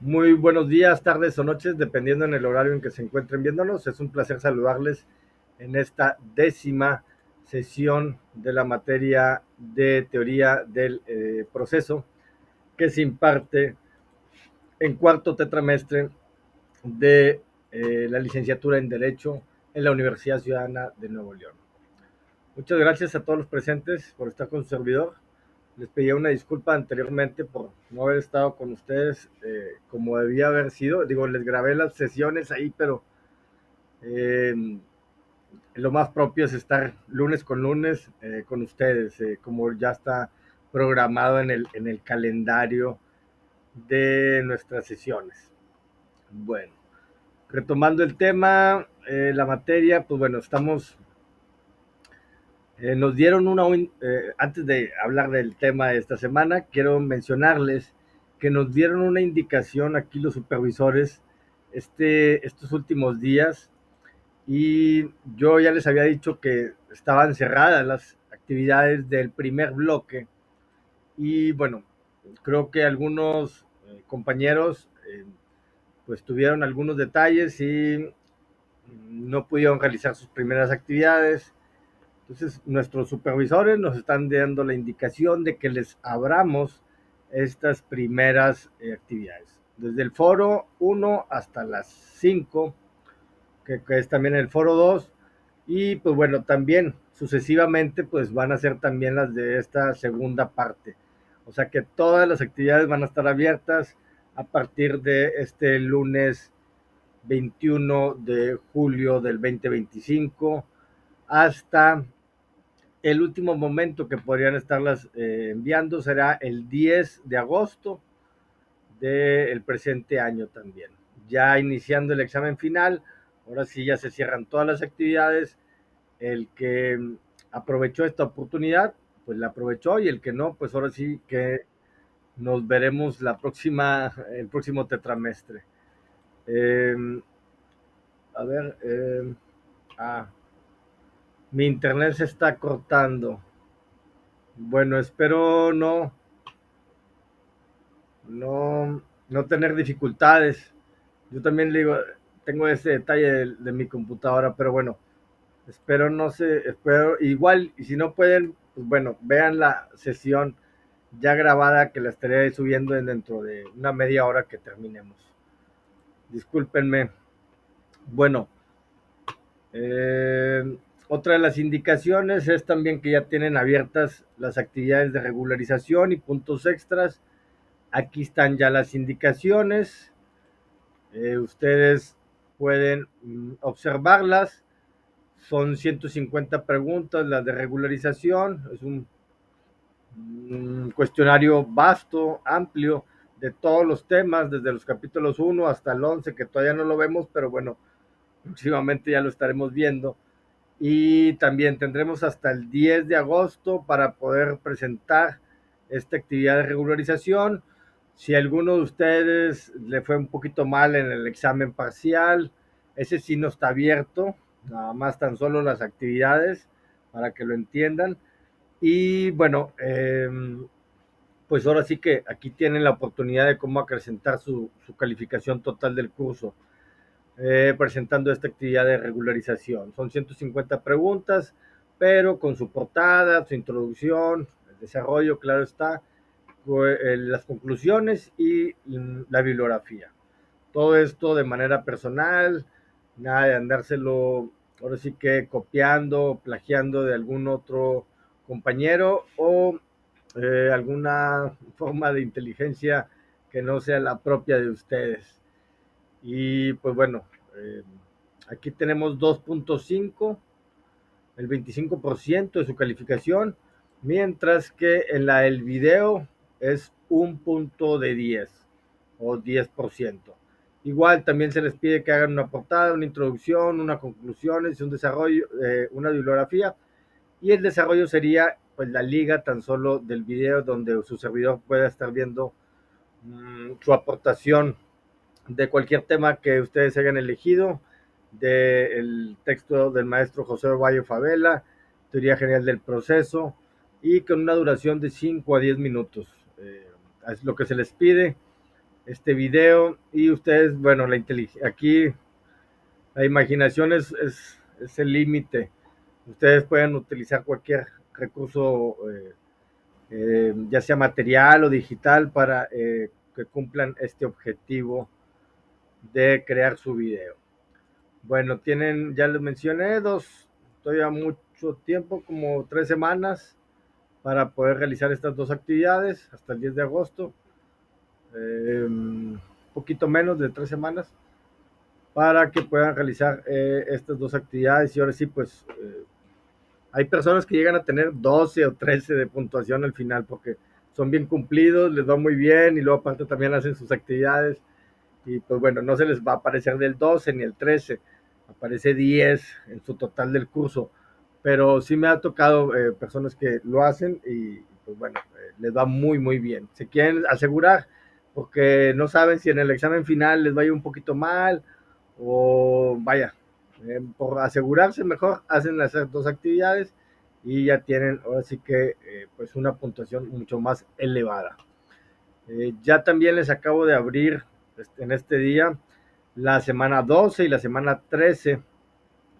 Muy buenos días, tardes o noches, dependiendo en el horario en que se encuentren viéndonos. Es un placer saludarles en esta décima sesión de la materia de teoría del proceso que se imparte en cuarto tetramestre de la licenciatura en Derecho en la Universidad Ciudadana de Nuevo León. Muchas gracias a todos los presentes por estar con su servidor. Les pedía una disculpa anteriormente por no haber estado con ustedes como debía haber sido. Digo, les grabé las sesiones ahí, pero eh, lo más propio es estar lunes con lunes con ustedes, como ya está programado en el calendario de nuestras sesiones. Bueno, retomando el tema, la materia, pues bueno, nos dieron antes de hablar del tema de esta semana, quiero mencionarles que nos dieron una indicación aquí los supervisores estos últimos días y yo ya les había dicho que estaban cerradas las actividades del primer bloque y bueno, creo que algunos compañeros pues tuvieron algunos detalles y no pudieron realizar sus primeras actividades. Entonces, nuestros supervisores nos están dando la indicación de que les abramos estas primeras actividades. Desde el foro 1 hasta las 5, que es también el foro 2. Y pues bueno, también sucesivamente pues van a ser también las de esta segunda parte. O sea que todas las actividades van a estar abiertas a partir de este lunes 21 de julio del 2025 hasta el último momento que podrían estarlas enviando será el 10 de agosto del presente año también. Ya iniciando el examen final, ahora sí ya se cierran todas las actividades. El que aprovechó esta oportunidad, pues la aprovechó y el que no, pues ahora sí que nos veremos el próximo tetramestre. Eh, a ver, ah, mi internet se está cortando. Bueno, espero no tener dificultades. Yo también le digo, tengo ese detalle de mi computadora, pero bueno, espero no sé, espero igual, y si no pueden, pues bueno, vean la sesión ya grabada que la estaré subiendo dentro de una media hora que terminemos. Discúlpenme. Bueno, eh, otra de las indicaciones es también que ya tienen abiertas las actividades de regularización y puntos extras. Aquí están ya las indicaciones. Ustedes pueden observarlas. Son 150 preguntas las de regularización. Es un cuestionario vasto, amplio, de todos los temas, desde los capítulos 1 hasta el 11, que todavía no lo vemos, pero bueno, próximamente ya lo estaremos viendo. Y también tendremos hasta el 10 de agosto para poder presentar esta actividad de regularización. Si a alguno de ustedes le fue un poquito mal en el examen parcial, ese sí no está abierto, nada más tan solo las actividades para que lo entiendan. Y bueno, pues ahora sí que aquí tienen la oportunidad de cómo acrecentar su calificación total del curso, presentando esta actividad de regularización. Son 150 preguntas, pero con su portada, su introducción, el desarrollo, claro está, las conclusiones y la bibliografía. Todo esto de manera personal, nada de andárselo, ahora sí que copiando, plagiando de algún otro compañero o alguna forma de inteligencia que no sea la propia de ustedes. Y pues bueno, eh, aquí tenemos 2.5, el 25% de su calificación, mientras que en el video es un punto de 10 o 10%. Igual también se les pide que hagan una portada, una introducción, una conclusión, un desarrollo, una bibliografía, y el desarrollo sería pues la liga tan solo del video donde su servidor pueda estar viendo su aportación de cualquier tema que ustedes hayan elegido, del texto del maestro José Valle Favela, teoría general del proceso, y con una duración de 5 a 10 minutos. Es lo que se les pide. este video y ustedes, bueno, aquí la imaginación es el límite. Ustedes pueden utilizar cualquier recurso, ya sea material o digital, para que cumplan este objetivo de crear su video. Bueno, tienen, ya les mencioné, todavía mucho tiempo, como 3 semanas, para poder realizar estas dos actividades hasta el 10 de agosto. Un poquito menos de 3 semanas para que puedan realizar estas dos actividades. Y ahora sí, pues hay personas que llegan a tener 12 o 13 de puntuación al final porque son bien cumplidos, les va muy bien y luego aparte también hacen sus actividades y pues bueno, no se les va a aparecer del 12 ni el 13, aparece 10 en su total del curso, pero sí me ha tocado personas que lo hacen y pues bueno, les va muy muy bien. Se quieren asegurar porque no saben si en el examen final les va a ir un poquito mal o vaya, por asegurarse mejor hacen esas dos actividades y ya tienen ahora sí que pues una puntuación mucho más elevada. Ya también les acabo de abrir en este día la semana 12 y la semana 13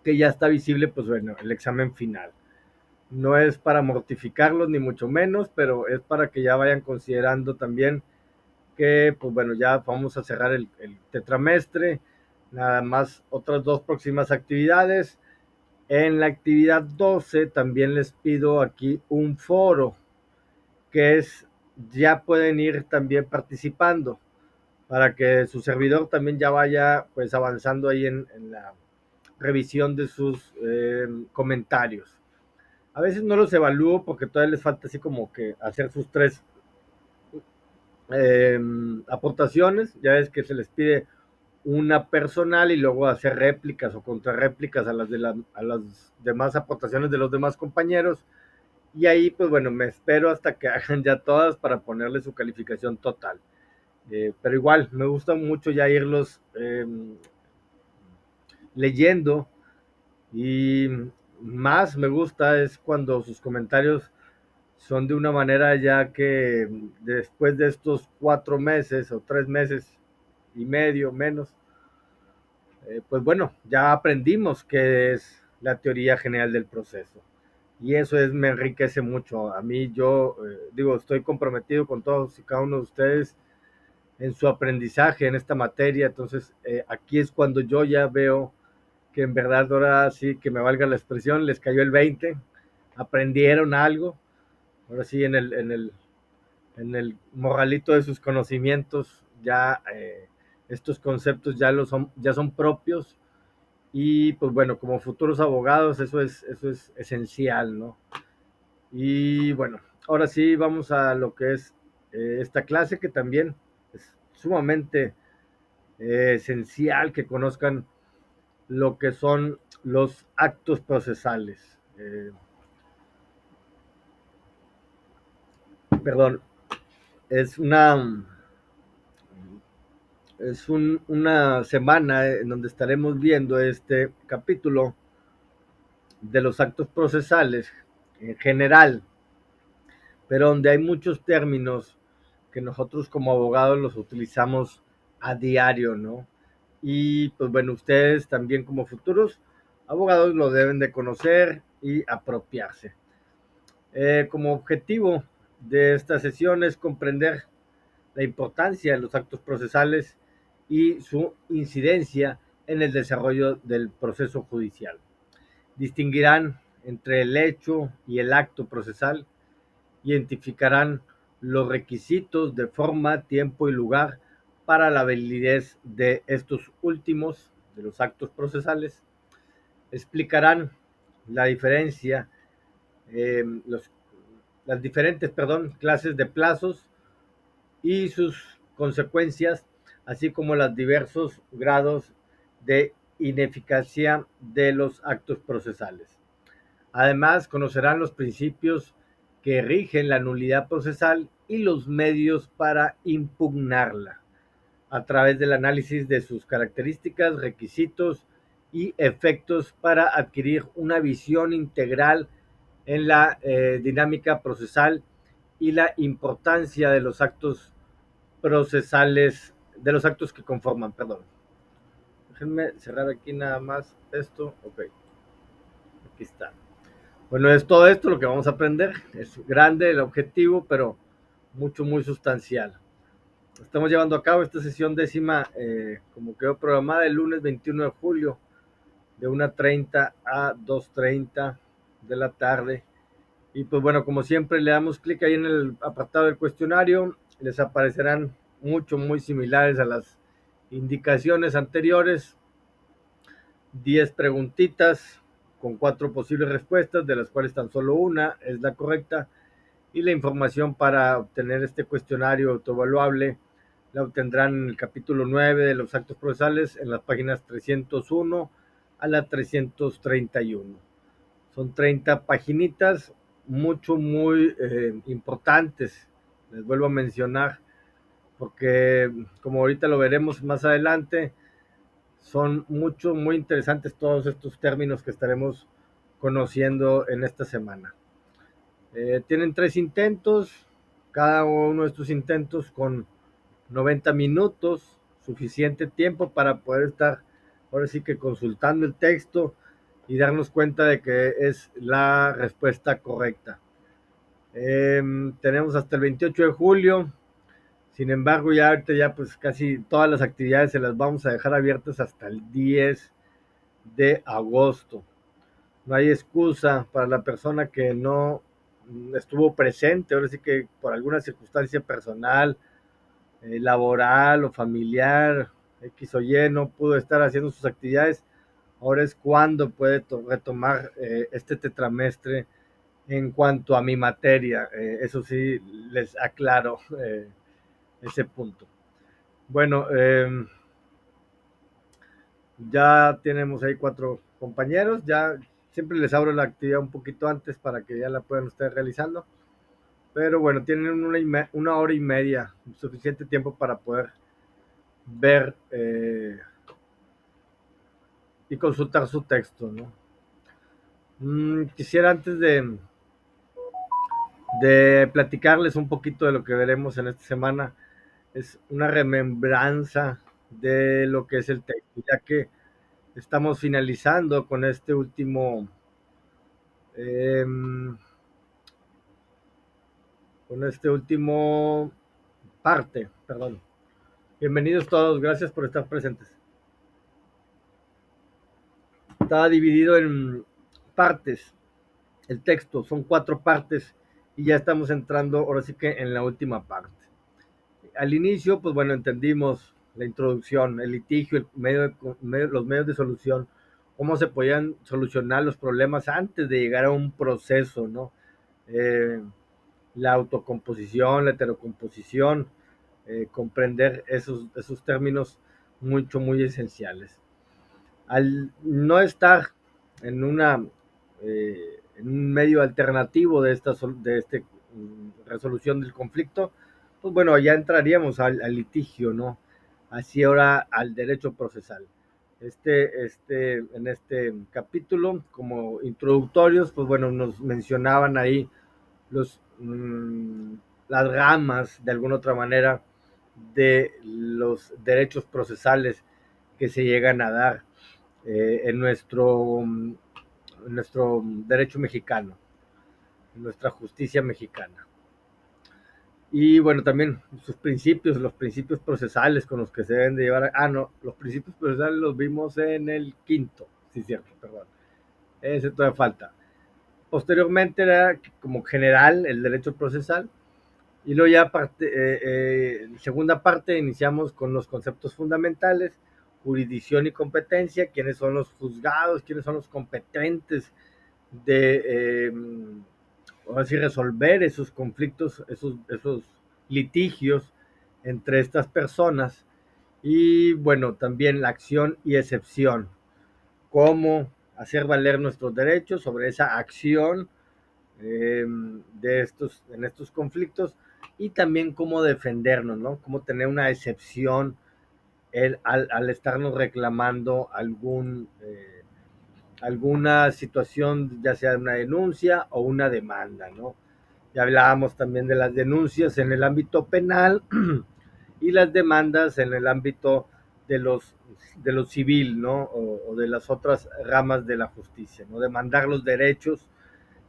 que ya está visible pues bueno el examen final. No es para mortificarlos ni mucho menos, pero es para que ya vayan considerando también que pues bueno, ya vamos a cerrar el tetramestre, nada más otras dos próximas actividades. En la actividad 12 también les pido aquí un foro, que es, ya pueden ir también participando, para que su servidor también ya vaya pues avanzando ahí en la revisión de sus comentarios. A veces no los evalúo porque todavía les falta así como que hacer sus tres eh, aportaciones. Ya es que se les pide una personal y luego hacer réplicas o contrarréplicas a las demás aportaciones de los demás compañeros. Y ahí, pues bueno, me espero hasta que hagan ya todas para ponerle su calificación total. Pero igual, me gusta mucho ya irlos leyendo y más me gusta es cuando sus comentarios son de una manera ya que después de estos 4 meses o 3 meses y medio menos, pues bueno, ya aprendimos qué es la teoría general del proceso. Y eso me enriquece mucho. A mí yo digo, estoy comprometido con todos y cada uno de ustedes en su aprendizaje en esta materia. Entonces, aquí es cuando yo ya veo que en verdad ahora sí, que me valga la expresión, les cayó el 20, aprendieron algo. Ahora sí, en el morralito de sus conocimientos, ya estos conceptos ya son propios y pues bueno, como futuros abogados eso es esencial, ¿no? Y bueno, ahora sí vamos a lo que es esta clase que también es sumamente esencial que conozcan lo que son los actos procesales. Perdón, es una semana en donde estaremos viendo este capítulo de los actos procesales en general, pero donde hay muchos términos que nosotros como abogados los utilizamos a diario, ¿no? Y pues bueno, ustedes también como futuros abogados lo deben de conocer y apropiarse. Como objetivo de esta sesión es comprender la importancia de los actos procesales y su incidencia en el desarrollo del proceso judicial. Distinguirán entre el hecho y el acto procesal, identificarán los requisitos de forma, tiempo y lugar para la validez de estos últimos, de los actos procesales, explicarán la diferencia, los, las diferentes, clases de plazos y sus consecuencias, así como los diversos grados de ineficacia de los actos procesales. Además, conocerán los principios que rigen la nulidad procesal y los medios para impugnarla, a través del análisis de sus características, requisitos y efectos para adquirir una visión integral en la dinámica procesal y la importancia de los actos procesales de los actos que conforman, perdón. Déjenme cerrar aquí nada más esto. Ok, aquí está. Bueno, es todo esto lo que vamos a aprender. Es grande el objetivo, pero mucho, muy sustancial. Estamos llevando a cabo esta sesión décima, como quedó programada, el lunes 21 de julio, de 1:30 a 2:30 de la tarde. Y pues bueno, como siempre, le damos clic ahí en el apartado del cuestionario. Les aparecerán muy similares a las indicaciones anteriores. 10 preguntitas con 4 posibles respuestas, de las cuales tan solo una es la correcta. Y la información para obtener este cuestionario autoevaluable la obtendrán en el capítulo 9 de los actos procesales, en las páginas 301 a la 331. Son 30 paginitas, muy importantes. Les vuelvo a mencionar, porque como ahorita lo veremos más adelante, son muy interesantes todos estos términos que estaremos conociendo en esta semana. Tienen 3 intentos, cada uno de estos intentos con 90 minutos, suficiente tiempo para poder estar ahora sí que consultando el texto y darnos cuenta de que es la respuesta correcta. Tenemos hasta el 28 de julio, sin embargo ya ahorita ya pues casi todas las actividades se las vamos a dejar abiertas hasta el 10 de agosto. No hay excusa para la persona que no estuvo presente, ahora sí que por alguna circunstancia personal, laboral o familiar, X o Y, no pudo estar haciendo sus actividades. Ahora es cuando puede retomar este tetramestre en cuanto a mi materia. Eso sí, les aclaro ese punto. Bueno, ya tenemos ahí 4 compañeros. Ya siempre les abro la actividad un poquito antes para que ya la puedan ustedes realizando. Pero bueno, tienen una hora y media, suficiente tiempo para poder ver y consultar su texto, ¿no? Quisiera antes de platicarles un poquito de lo que veremos en esta semana, es una remembranza de lo que es el texto, ya que estamos finalizando eh, con este último parte, perdón. Bienvenidos todos, gracias por estar presentes. Está dividido en partes, el texto, son 4 partes y ya estamos entrando ahora sí que en la última parte. Al inicio, pues bueno, entendimos la introducción, el litigio, los medios de solución, cómo se podían solucionar los problemas antes de llegar a un proceso, ¿no? Eh, la autocomposición, la heterocomposición, comprender esos términos muy esenciales. Al no estar en en un medio alternativo de este resolución del conflicto, pues bueno, ya entraríamos al litigio, ¿no? Así ahora al derecho procesal. En este capítulo, como introductorios, pues bueno, nos mencionaban ahí los, las ramas, de alguna otra manera, de los derechos procesales que se llegan a dar en nuestro derecho mexicano, en nuestra justicia mexicana. Y bueno, también sus principios, los principios procesales con los que se deben de llevar. No, los principios procesales los vimos en el quinto, sí, cierto, perdón. Ese todavía falta. Posteriormente era como general el derecho procesal. Y luego ya segunda parte iniciamos con los conceptos fundamentales, jurisdicción y competencia, quiénes son los juzgados, quiénes son los competentes de así resolver esos conflictos, esos litigios entre estas personas. Y bueno, también la acción y excepción, cómo hacer valer nuestros derechos sobre esa acción en estos conflictos, y también cómo defendernos, ¿no? Cómo tener una excepción al estarnos reclamando alguna situación, ya sea una denuncia o una demanda, ¿no? Ya hablábamos también de las denuncias en el ámbito penal y las demandas en el ámbito de lo civil, ¿no? O de las otras ramas de la justicia, ¿no? Demandar los derechos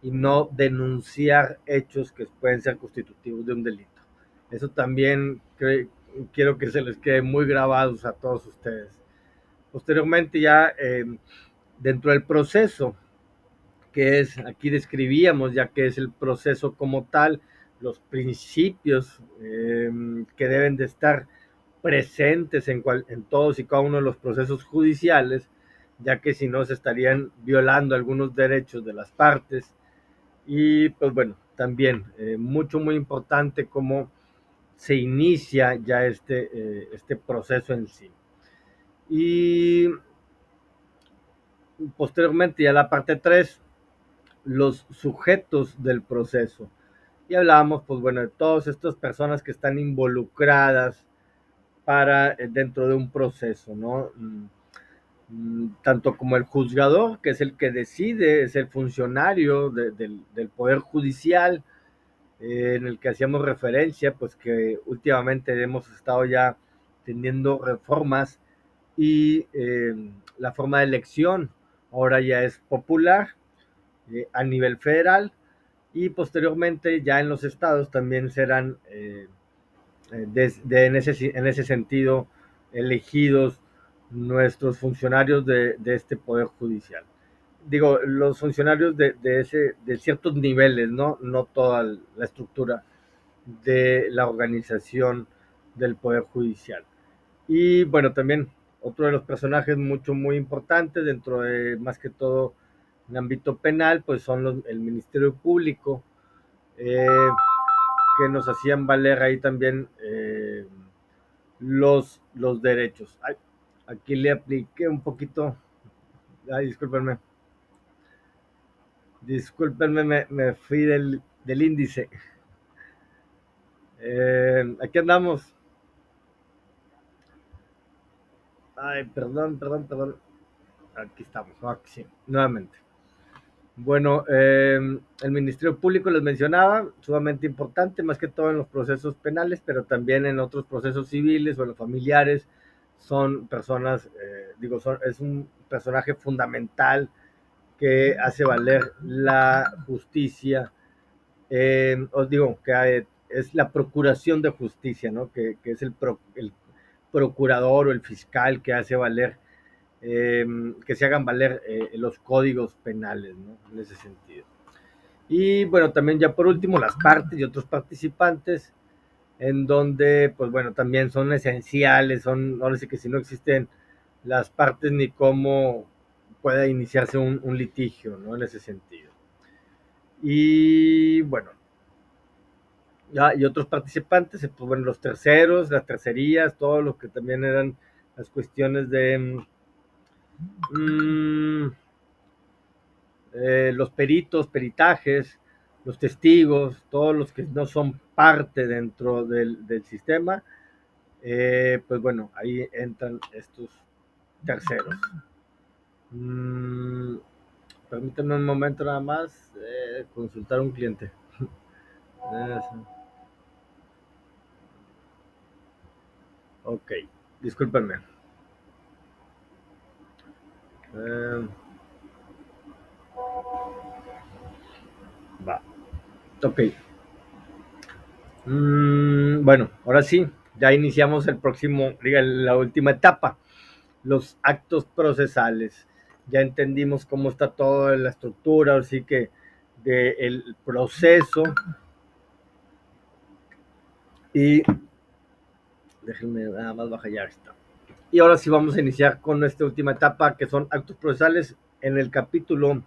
y no denunciar hechos que pueden ser constitutivos de un delito. Eso también quiero que se les quede muy grabados a todos ustedes. Posteriormente ya dentro del proceso, que es, aquí describíamos ya que es el proceso como tal, los principios que deben de estar presentes en todos y cada uno de los procesos judiciales, ya que si no se estarían violando algunos derechos de las partes. Y pues bueno, también muy importante cómo se inicia ya este proceso en sí. Y posteriormente ya la parte 3, los sujetos del proceso. Y hablábamos, pues bueno, de todas estas personas que están involucradas para dentro de un proceso, ¿no? Tanto como el juzgador, que es el que decide, es el funcionario del Poder Judicial, en el que hacíamos referencia, pues que últimamente hemos estado ya teniendo reformas y la forma de elección ahora ya es popular a nivel federal y posteriormente ya en los estados también serán en ese sentido elegidos nuestros funcionarios de este Poder Judicial. Digo, los funcionarios de ciertos niveles, no toda la estructura de la organización del Poder Judicial. Y bueno, también otro de los personajes muy importantes dentro de más que todo el ámbito penal, pues son el Ministerio Público, que nos hacían valer ahí también los derechos. Ay, aquí le apliqué un poquito, ay, discúlpenme, me fui del índice. Aquí andamos. Ay, perdón. Aquí estamos, aquí sí, nuevamente. Bueno, el Ministerio Público les mencionaba, sumamente importante, más que todo en los procesos penales, pero también en otros procesos civiles o en los familiares. Son personas, es un personaje fundamental que hace valer la justicia, os digo, que es la procuración de justicia, ¿no? Que es el procurador o el fiscal que hace valer que se hagan valer los códigos penales, ¿no? En ese sentido. Y bueno, también ya por último, las partes y otros participantes, en donde, pues bueno, también son esenciales, ahora sí que si no existen las partes ni cómo pueda iniciarse un litigio, ¿no? En ese sentido. Y bueno, ya, y otros participantes, pues bueno, los terceros, las tercerías, todo lo que también eran las cuestiones de mmm, los peritos, peritajes, los testigos, todos los que no son parte dentro del sistema, pues bueno, ahí entran estos terceros. Mm, Permítanme un momento nada más, consultar a un cliente. Ok, discúlpenme. Eh, va, ok. Bueno, ahora sí, ya iniciamos el próximo, diga, la última etapa, los actos procesales. Ya entendimos cómo está toda la estructura, así que del proceso. Y déjenme nada más bajar ya esto. Y ahora sí vamos a iniciar con nuestra última etapa, que son actos procesales. En el capítulo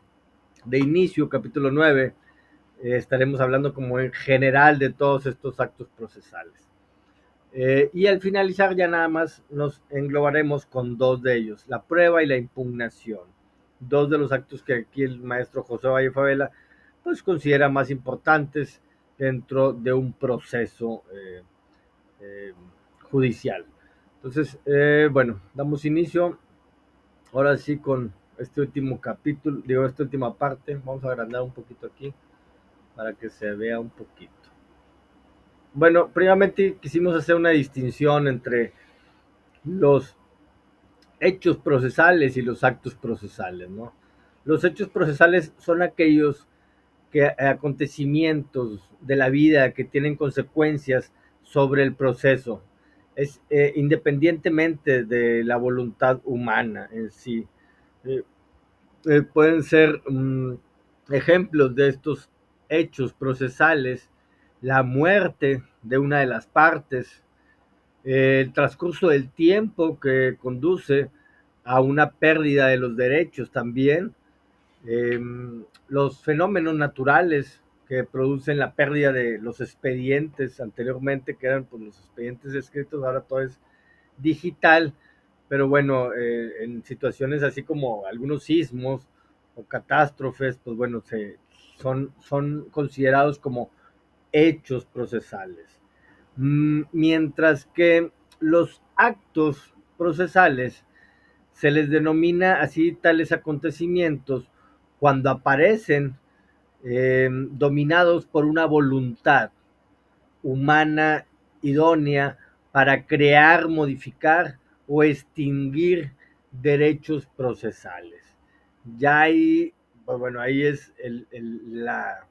de inicio, capítulo 9, estaremos hablando como en general de todos estos actos procesales. Y al finalizar ya nada más nos englobaremos con dos de ellos, la prueba y la impugnación. Dos de los actos que aquí el maestro José Valle Favela pues considera más importantes dentro de un proceso eh, judicial. Entonces, bueno, damos inicio ahora sí con este último capítulo, digo, esta última parte. Vamos a agrandar un poquito aquí para que se vea un poquito. Bueno, primeramente quisimos hacer una distinción entre los hechos procesales y los actos procesales, ¿no? Los hechos procesales son aquellos acontecimientos de la vida que tienen consecuencias sobre el proceso, es independientemente de la voluntad humana en sí. Eh, Pueden ser ejemplos de estos hechos procesales, la muerte de una de las partes, el transcurso del tiempo que conduce a una pérdida de los derechos también, eh, los fenómenos naturales que producen la pérdida de los expedientes anteriormente, que eran pues, los expedientes escritos, ahora todo es digital, pero bueno, en situaciones así como algunos sismos o catástrofes, pues bueno, son considerados como hechos procesales. Mientras que los actos procesales se les denomina así tales acontecimientos cuando aparecen dominados por una voluntad humana idónea para crear, modificar o extinguir derechos procesales. Ya ahí, pues bueno, ahí es la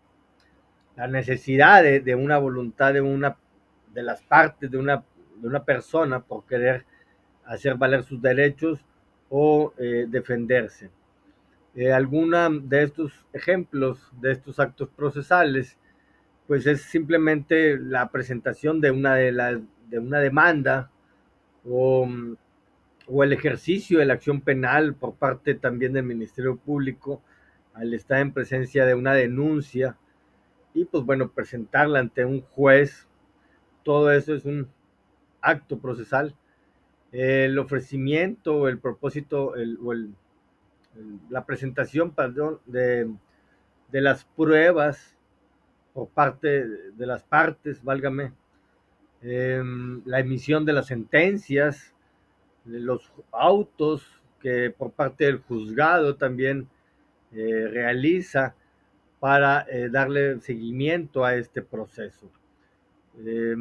necesidad de, una voluntad de las partes de una persona por querer hacer valer sus derechos o defenderse. Alguna de estos ejemplos de estos actos procesales pues es simplemente la presentación de una demanda o, o, el ejercicio de la acción penal por parte también del Ministerio Público al estar en presencia de una denuncia y pues bueno, presentarla ante un juez. Todo eso es un acto procesal. El ofrecimiento, el propósito la presentación, perdón, de las pruebas por parte de las partes, válgame, la emisión de las sentencias, los autos que por parte del juzgado también realiza para darle seguimiento a este proceso. Eh,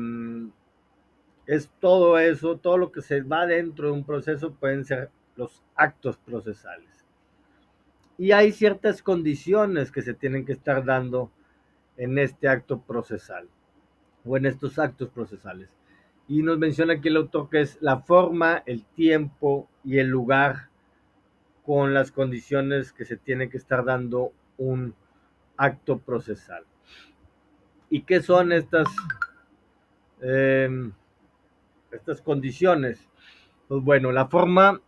es todo eso, todo lo que se va dentro de un proceso pueden ser los actos procesales. Y hay ciertas condiciones que se tienen que estar dando en este acto procesal o en estos actos procesales. Y nos menciona aquí el autor que es la forma, el tiempo y el lugar con las condiciones que se tiene que estar dando un acto procesal. ¿Y qué son eh, estas condiciones? Pues bueno, la forma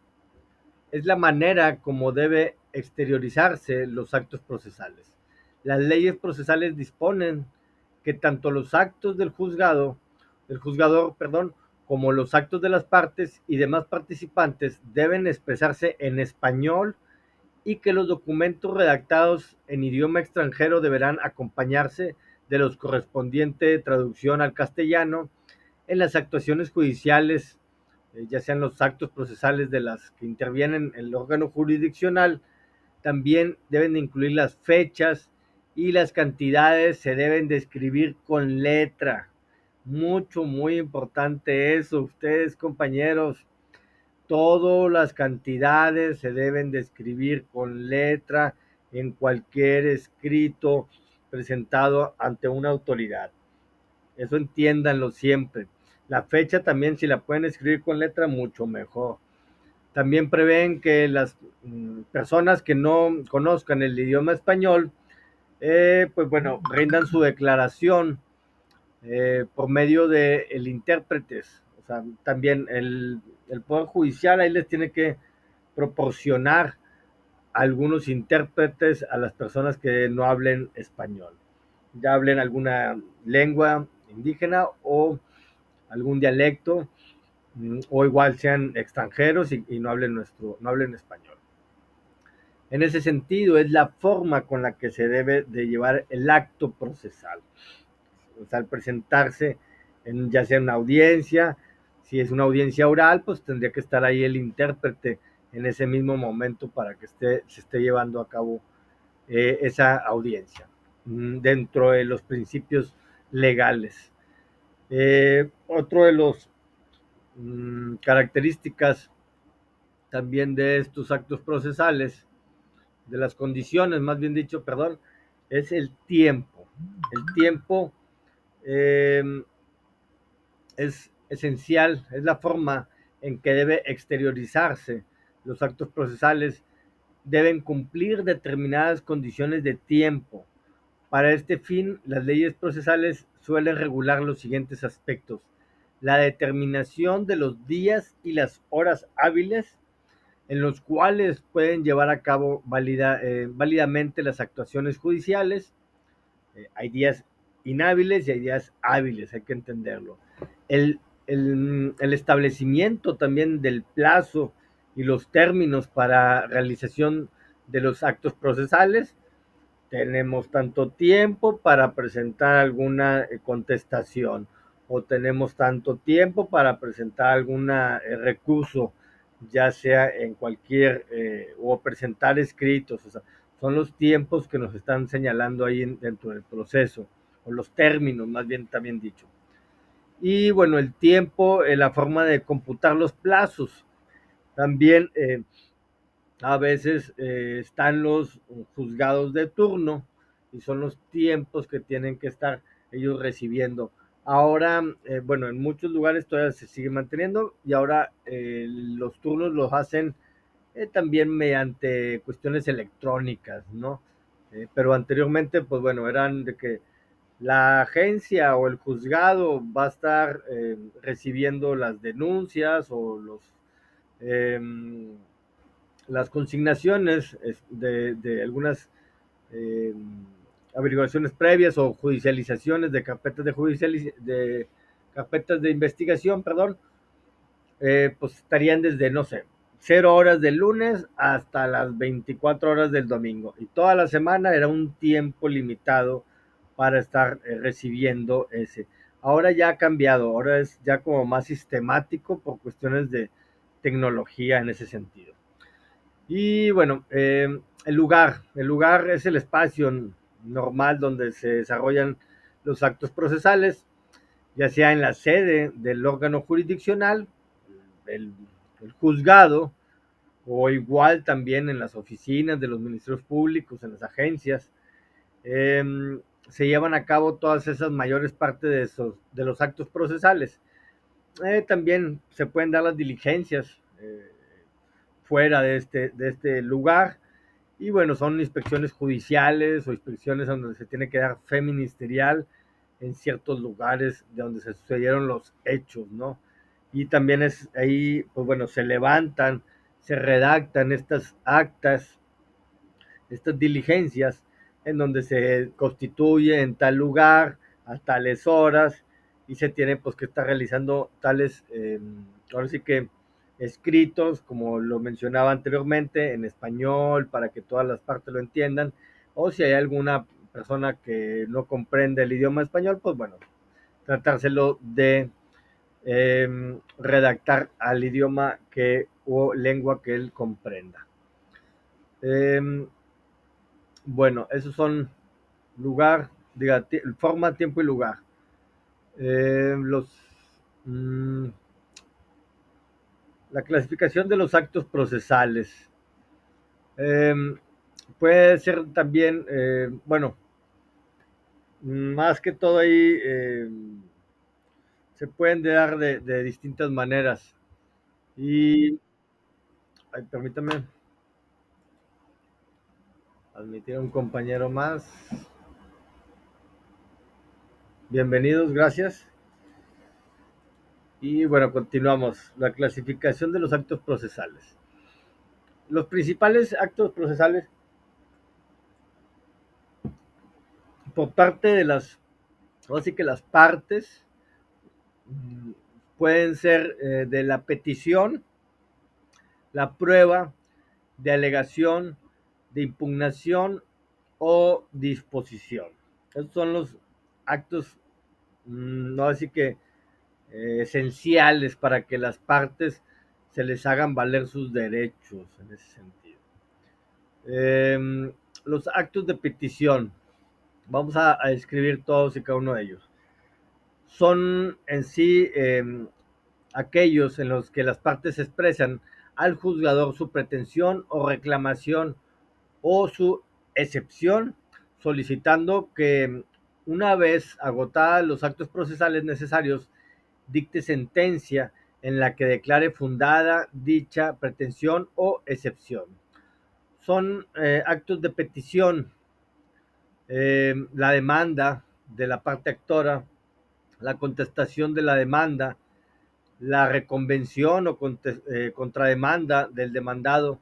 es la manera como debe exteriorizarse los actos procesales. Las leyes procesales disponen que tanto los actos del juzgador, perdón, como los actos de las partes y demás participantes deben expresarse en español y que los documentos redactados en idioma extranjero deberán acompañarse de los correspondientes traducción al castellano en las actuaciones judiciales, ya sean los actos procesales de las que intervienen el órgano jurisdiccional, también deben de incluir las fechas y las cantidades se deben de escribir con letra. Mucho, muy importante eso. Ustedes, compañeros, todas las cantidades se deben de escribir con letra en cualquier escrito presentado ante una autoridad. Eso entiéndanlo siempre. La fecha también, si la pueden escribir con letra, mucho mejor. También prevén que las personas que no conozcan el idioma español, pues bueno, rindan su declaración por medio de el intérpretes. O sea, también el Poder Judicial ahí les tiene que proporcionar algunos intérpretes a las personas que no hablen español, ya hablen alguna lengua indígena o algún dialecto, o igual sean extranjeros y no hablen no hablen español. En ese sentido, es la forma con la que se debe de llevar el acto procesal. O sea, al presentarse ya sea en una audiencia, si es una audiencia oral, pues tendría que estar ahí el intérprete en ese mismo momento para que se esté llevando a cabo esa audiencia dentro de los principios legales. Otro de los características también de estos actos procesales, de las condiciones, más bien dicho, perdón, es el tiempo. El tiempo eh, es esencial, es la forma en que debe exteriorizarse. Los actos procesales deben cumplir determinadas condiciones de tiempo. Para este fin, las leyes procesales suelen regular los siguientes aspectos: la determinación de los días y las horas hábiles en los cuales pueden llevar a cabo válidamente las actuaciones judiciales. Hay días inhábiles y hay días hábiles, hay que entenderlo. El, el establecimiento también del plazo y los términos para realización de los actos procesales. Tenemos tanto tiempo para presentar alguna contestación o tenemos tanto tiempo para presentar algún recurso, ya sea en cualquier o presentar escritos. O sea, son los tiempos que nos están señalando ahí dentro del proceso, o los términos, más bien también dicho. Y bueno, el tiempo, la forma de computar los plazos. También a veces están los juzgados de turno y son los tiempos que tienen que estar ellos recibiendo. Ahora, bueno, en muchos lugares todavía se sigue manteniendo y ahora los turnos los hacen también mediante cuestiones electrónicas, ¿no? Pero anteriormente, pues bueno, eran de que la agencia o el juzgado va a estar recibiendo las denuncias o eh, las consignaciones de algunas eh, averiguaciones previas o judicializaciones de carpetas de carpetas de investigación, perdón, pues estarían desde, no sé, 0 horas del lunes hasta las 24 horas del domingo. Y toda la semana era un tiempo limitado para estar recibiendo ese. Ahora ya ha cambiado, ahora es ya como más sistemático por cuestiones de tecnología en ese sentido. Y bueno, el lugar es el espacio normal donde se desarrollan los actos procesales, ya sea en la sede del órgano jurisdiccional, el, el juzgado, o igual también en las oficinas de los ministerios públicos, en las agencias. Eh, Se llevan a cabo todas esas mayores partes de los actos procesales. También se pueden dar las diligencias fuera de este lugar. Y bueno, son inspecciones judiciales o inspecciones donde se tiene que dar fe ministerial en ciertos lugares de donde se sucedieron los hechos, ¿no? Y también es ahí, pues bueno, se levantan, se redactan estas actas, estas diligencias, en donde se constituye en tal lugar, a tales horas, y se tiene pues que estar realizando tales, ahora sí que escritos, como lo mencionaba anteriormente, en español, para que todas las partes lo entiendan, o si hay alguna persona que no comprende el idioma español, pues bueno, tratárselo de redactar al idioma que o lengua que él comprenda. Eh, bueno, esos son lugar, diga, forma, tiempo y lugar. Los mm, La clasificación de los actos procesales. Eh, Puede ser también, bueno, más que todo ahí se pueden dar de distintas maneras. Y, ay, permítame admitir a un compañero más. Bienvenidos, gracias. Y bueno, continuamos. La clasificación de los actos procesales. Los principales actos procesales por parte de así que las partes pueden ser de la petición, la prueba, de alegación, de impugnación o disposición. Esos son los actos, no así que esenciales para que las partes se les hagan valer sus derechos en ese sentido. Los actos de petición, vamos a escribir todos y cada uno de ellos. son en sí aquellos en los que las partes expresan al juzgador su pretensión o reclamación o su excepción, solicitando que una vez agotados los actos procesales necesarios, dicte sentencia en la que declare fundada dicha pretensión o excepción. Son actos de petición, la demanda de la parte actora, la contestación de la demanda, la reconvención o contrademanda del demandado,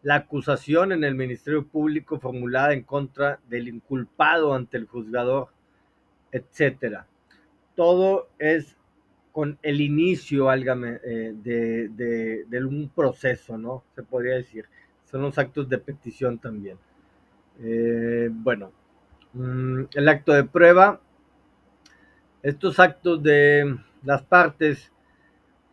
la acusación en el Ministerio Público formulada en contra del inculpado ante el juzgador, etcétera. Todo es con el inicio, álgame, de un proceso, ¿no? Se podría decir. Son los actos de petición también. Bueno, el acto de prueba. Estos actos de las partes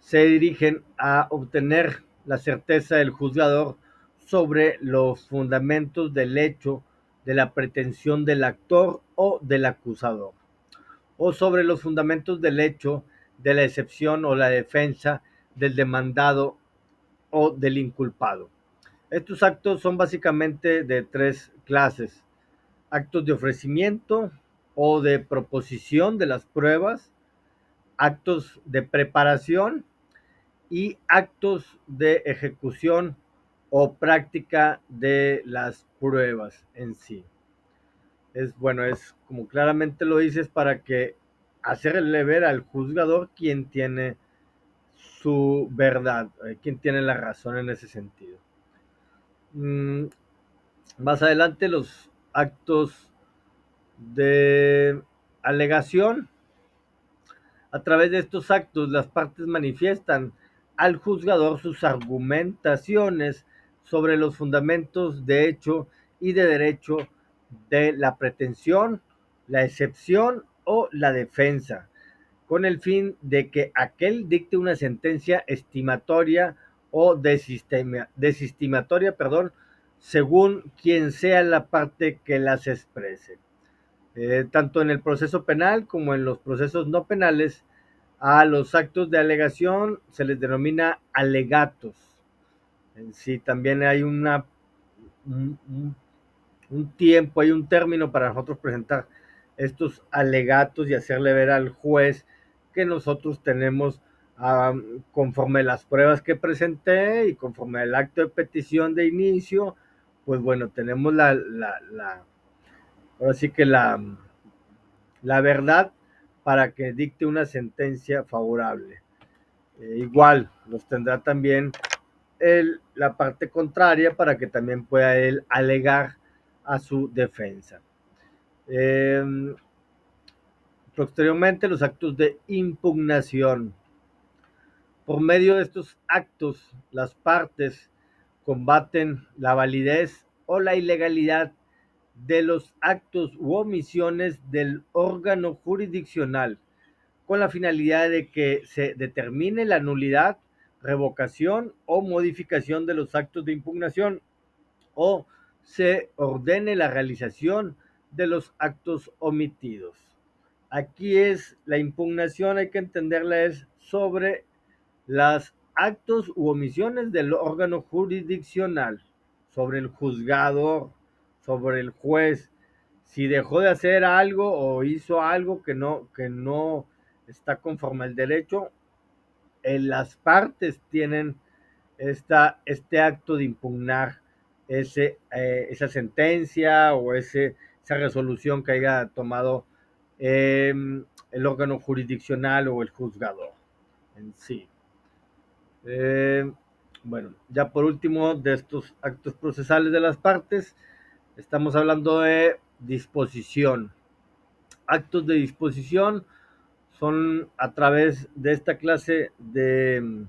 se dirigen a obtener la certeza del juzgador sobre los fundamentos del hecho de la pretensión del actor o del acusador, o sobre los fundamentos del hecho de la excepción o la defensa del demandado o del inculpado. Estos actos son básicamente de tres clases: actos de ofrecimiento o de proposición de las pruebas, actos de preparación y actos de ejecución o práctica de las pruebas en sí. Es bueno, es como claramente lo dices, para que hacerle ver al juzgador quién tiene su verdad, quién tiene la razón en ese sentido. Mm, Más adelante los actos de alegación. A través de estos actos, las partes manifiestan al juzgador sus argumentaciones sobre los fundamentos de hecho y de derecho de la pretensión, la excepción o la defensa, con el fin de que aquel dicte una sentencia estimatoria o desestimatoria, según quien sea la parte que las exprese. Tanto en el proceso penal como en los procesos no penales, a los actos de alegación se les denomina alegatos. En sí, también hay un, un tiempo, hay un término para nosotros presentar estos alegatos y hacerle ver al juez que nosotros tenemos, conforme las pruebas que presenté y conforme el acto de petición de inicio, pues bueno, tenemos ahora sí que la verdad para que dicte una sentencia favorable. Igual los tendrá también la parte contraria para que también pueda él alegar a su defensa. Eh, Posteriormente, los actos de impugnación. Por medio de estos actos, las partes combaten la validez o la ilegalidad de los actos u omisiones del órgano jurisdiccional, con la finalidad de que se determine la nulidad, revocación o modificación de los actos de impugnación, o se ordene la realización de los actos omitidos. Aquí es la impugnación, hay que entenderla, es sobre los actos u omisiones del órgano jurisdiccional, sobre el juzgador, sobre el juez, si dejó de hacer algo o hizo algo que no está conforme al derecho, las partes tienen este acto de impugnar esa sentencia o esa resolución que haya tomado eh, el órgano jurisdiccional o el juzgador en sí. Eh, bueno, ya por último, de estos actos procesales de las partes, estamos hablando de disposición. Actos de disposición son a través de esta clase de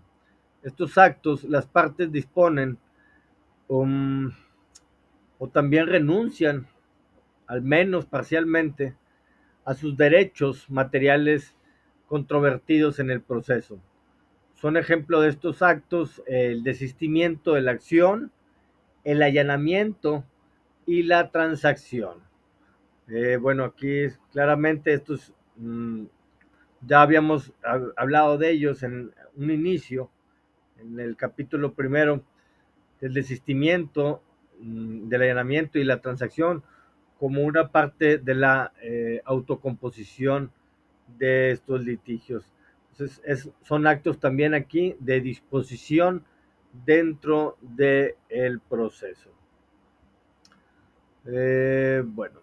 estos actos, las partes disponen um, o también renuncian, al menos parcialmente, a sus derechos materiales controvertidos en el proceso. Son ejemplo de estos actos el desistimiento de la acción, el allanamiento y la transacción. Bueno, aquí claramente estos ya habíamos hablado de ellos en un inicio, en el capítulo primero, el desistimiento, del allanamiento y la transacción como una parte de la autocomposición de estos litigios. Entonces, son actos también aquí de disposición dentro del proceso. Bueno,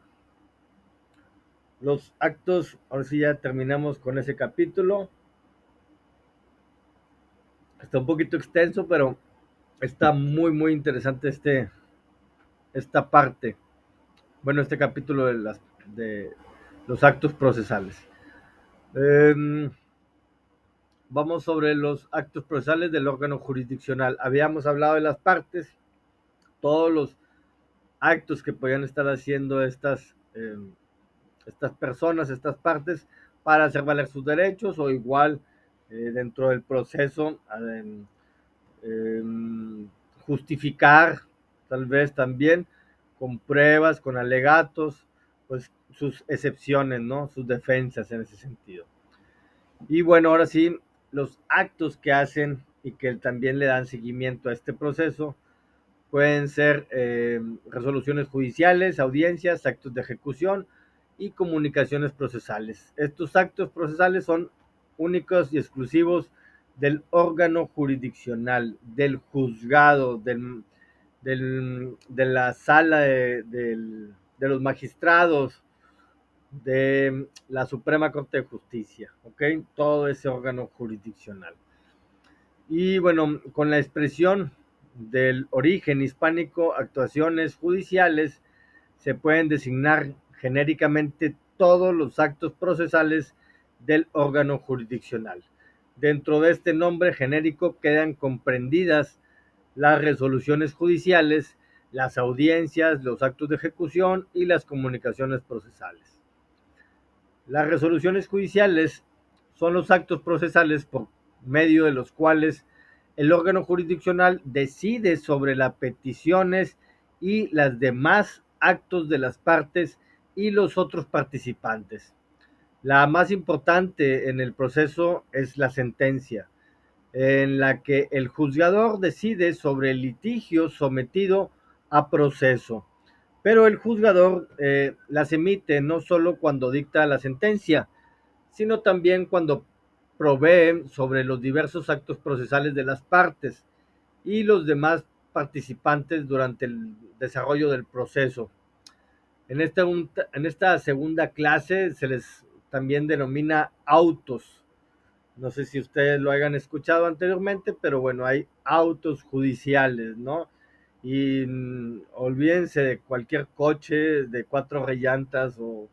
los actos, ahora sí ya terminamos con ese capítulo. Está un poquito extenso, pero está muy, muy interesante esta parte. Bueno, este capítulo de los actos procesales. Eh, Vamos sobre los actos procesales del órgano jurisdiccional. Habíamos hablado de las partes, todos los actos que podían estar haciendo estas personas, estas partes, para hacer valer sus derechos o igual dentro del proceso eh, justificar tal vez también con pruebas, con alegatos, pues sus excepciones, ¿no? Sus defensas en ese sentido. Y bueno, ahora sí, los actos que hacen y que también le dan seguimiento a este proceso pueden ser resoluciones judiciales, audiencias, actos de ejecución y comunicaciones procesales. Estos actos procesales son únicos y exclusivos del órgano jurisdiccional, del juzgado, de la sala de los magistrados, de la Suprema Corte de Justicia, ¿ok? Todo ese órgano jurisdiccional. Y bueno, con la expresión del origen hispánico, actuaciones judiciales, se pueden designar genéricamente todos los actos procesales del órgano jurisdiccional. Dentro de este nombre genérico quedan comprendidas las resoluciones judiciales, las audiencias, los actos de ejecución y las comunicaciones procesales. Las resoluciones judiciales son los actos procesales por medio de los cuales el órgano jurisdiccional decide sobre las peticiones y las demás actos de las partes y los otros participantes. La más importante en el proceso es la sentencia, en la que el juzgador decide sobre el litigio sometido a proceso. Pero el juzgador las emite no solo cuando dicta la sentencia, sino también cuando provee sobre los diversos actos procesales de las partes y los demás participantes durante el desarrollo del proceso. En esta segunda clase se les también denomina autos. No sé si ustedes lo hayan escuchado anteriormente, pero bueno, hay autos judiciales, ¿no? Y olvídense de cualquier coche de 4 llantas o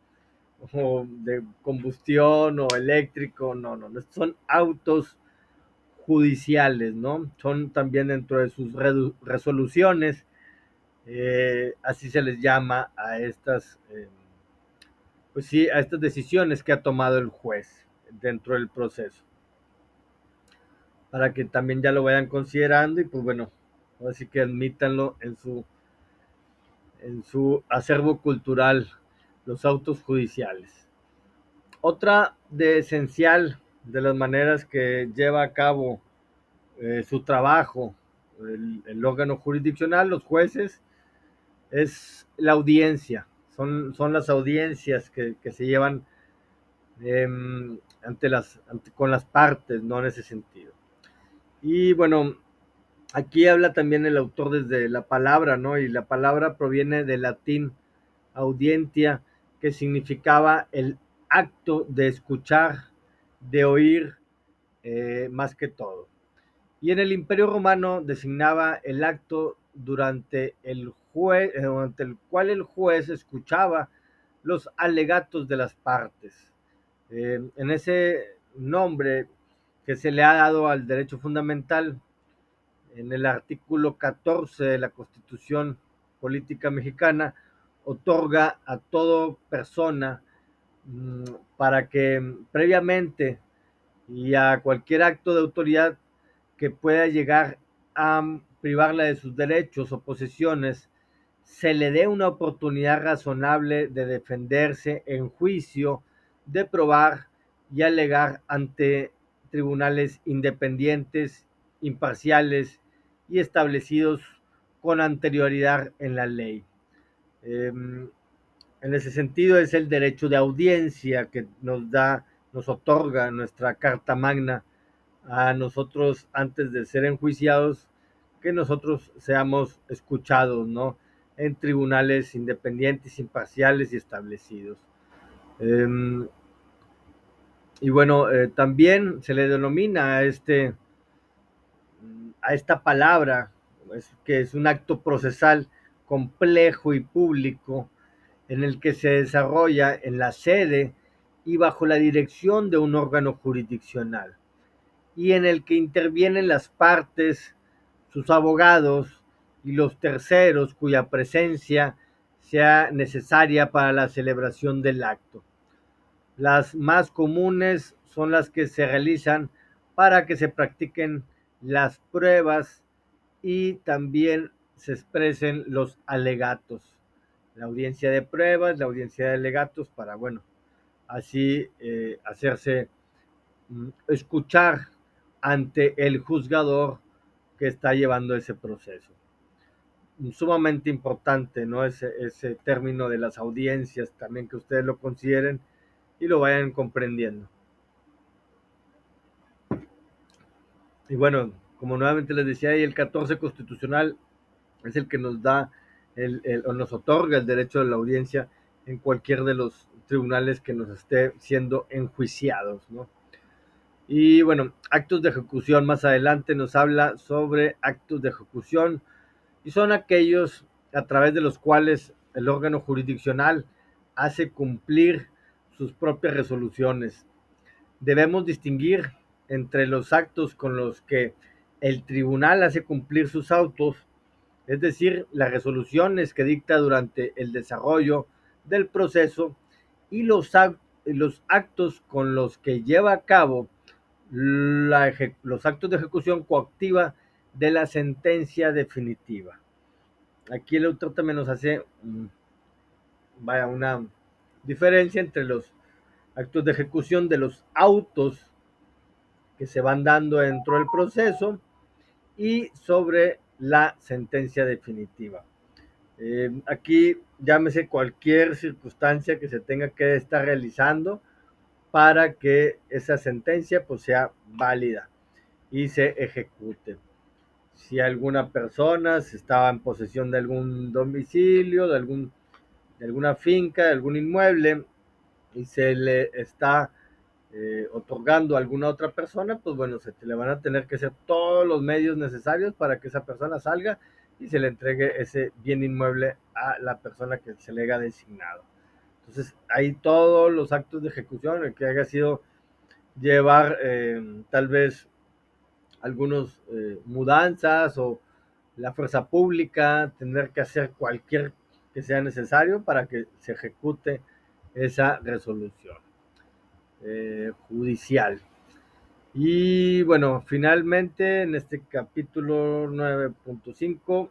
de combustión o eléctrico, no, no, no, son autos judiciales, ¿no? Son también dentro de sus resoluciones, así se les llama a pues sí, a estas decisiones que ha tomado el juez dentro del proceso, para que también ya lo vayan considerando y pues bueno, así que admítanlo en su acervo cultural, los autos judiciales. Otra de esencial de las maneras que lleva a cabo su trabajo el órgano jurisdiccional, los jueces, es la audiencia. Son las audiencias que se llevan con las partes, ¿no? En ese sentido. Y bueno, aquí habla también el autor desde la palabra, ¿no? Y la palabra proviene del latín audientia, que significaba el acto de escuchar, de oír, más que todo. Y en el Imperio Romano designaba el acto durante el cual el juez escuchaba los alegatos de las partes. En ese nombre que se le ha dado al derecho fundamental, en el artículo 14 de la Constitución Política Mexicana, otorga a toda persona mm, para que previamente y a cualquier acto de autoridad que pueda llegar a privarla de sus derechos o posesiones, se le dé una oportunidad razonable de defenderse en juicio de probar y alegar ante tribunales independientes, imparciales y establecidos con anterioridad en la ley. En ese sentido es el derecho de audiencia que nos otorga nuestra Carta Magna a nosotros antes de ser enjuiciados, que nosotros seamos escuchados, ¿no? En tribunales independientes, imparciales y establecidos. Y bueno, también se le denomina a esta palabra, que es un acto procesal complejo y público en el que se desarrolla en la sede y bajo la dirección de un órgano jurisdiccional, y en el que intervienen las partes, sus abogados y los terceros cuya presencia sea necesaria para la celebración del acto. Las más comunes son las que se realizan para que se practiquen las pruebas y también se expresen los alegatos. La audiencia de pruebas, la audiencia de alegatos, para, bueno, así hacerse escuchar ante el juzgador que está llevando ese proceso. Sumamente importante, ¿no? Ese término de las audiencias, también que ustedes lo consideren y lo vayan comprendiendo. Y bueno, como nuevamente les decía, ahí el 14 constitucional es el que nos da o nos otorga el derecho de la audiencia en cualquier de los tribunales que nos esté siendo enjuiciados, ¿no? Y bueno, actos de ejecución, más adelante nos habla sobre actos de ejecución, y son aquellos a través de los cuales el órgano jurisdiccional hace cumplir sus propias resoluciones. Debemos distinguir entre los actos con los que el tribunal hace cumplir sus autos, es decir, las resoluciones que dicta durante el desarrollo del proceso, y los actos con los que lleva a cabo los actos de ejecución coactiva de la sentencia definitiva. Aquí el autor también nos hace una diferencia entre los actos de ejecución de los autos que se van dando dentro del proceso y sobre la sentencia definitiva. Aquí llámese cualquier circunstancia que se tenga que estar realizando para que esa sentencia pues sea válida y se ejecute. Si alguna persona estaba en posesión de algún domicilio, de alguna finca, de algún inmueble, y se le está otorgando a alguna otra persona, pues bueno, se le van a tener que hacer todos los medios necesarios para que esa persona salga y se le entregue ese bien inmueble a la persona que se le haya designado. Entonces, hay todos los actos de ejecución, el que haya sido llevar tal vez algunos mudanzas o la fuerza pública, tener que hacer cualquier que sea necesario para que se ejecute esa resolución judicial. Y bueno, finalmente en este capítulo 9.5